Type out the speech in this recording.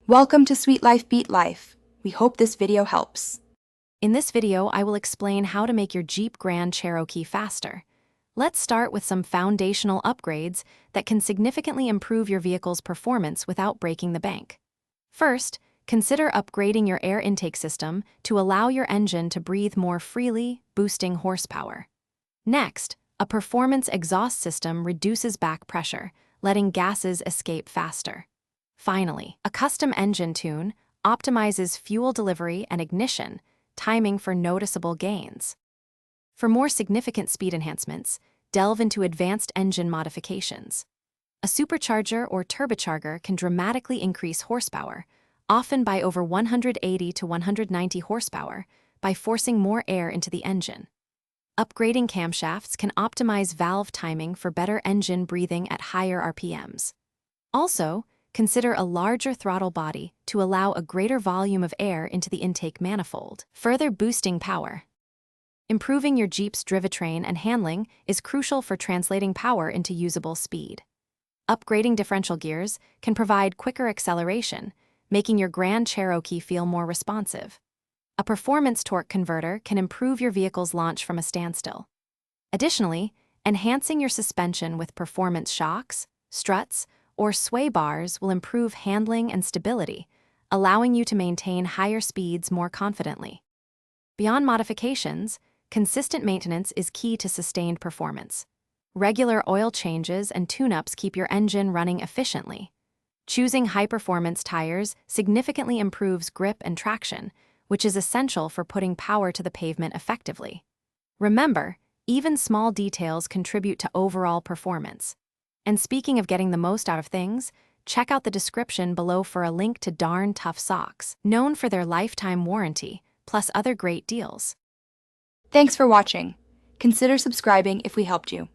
Welcome to Sweet Life Beat Life. We hope this video helps. In this video, I will explain how to make your Jeep Grand Cherokee faster. Let's start with some foundational upgrades that can significantly improve your vehicle's performance without breaking the bank. First, consider upgrading your air intake system to allow your engine to breathe more freely, boosting horsepower. Next, a performance exhaust system reduces back pressure, letting gases escape faster. Finally, a custom engine tune optimizes fuel delivery and ignition, timing for noticeable gains. For more significant speed enhancements, delve into advanced engine modifications. A supercharger or turbocharger can dramatically increase horsepower, often by over 180 to 190 horsepower, by forcing more air into the engine. Upgrading camshafts can optimize valve timing for better engine breathing at higher RPMs. Also, consider a larger throttle body to allow a greater volume of air into the intake manifold, further boosting power. Improving your Jeep's drivetrain and handling is crucial for translating power into usable speed. Upgrading differential gears can provide quicker acceleration, making your Grand Cherokee feel more responsive. A performance torque converter can improve your vehicle's launch from a standstill. Additionally, enhancing your suspension with performance shocks, struts, or sway bars will improve handling and stability, allowing you to maintain higher speeds more confidently. Beyond modifications, consistent maintenance is key to sustained performance. Regular oil changes and tune-ups keep your engine running efficiently. Choosing high-performance tires significantly improves grip and traction, which is essential for putting power to the pavement effectively. Remember, even small details contribute to overall performance. And speaking of getting the most out of things, check out the description below for a link to Darn Tough Socks, known for their lifetime warranty, plus other great deals. Thanks for watching. Consider subscribing if we helped you.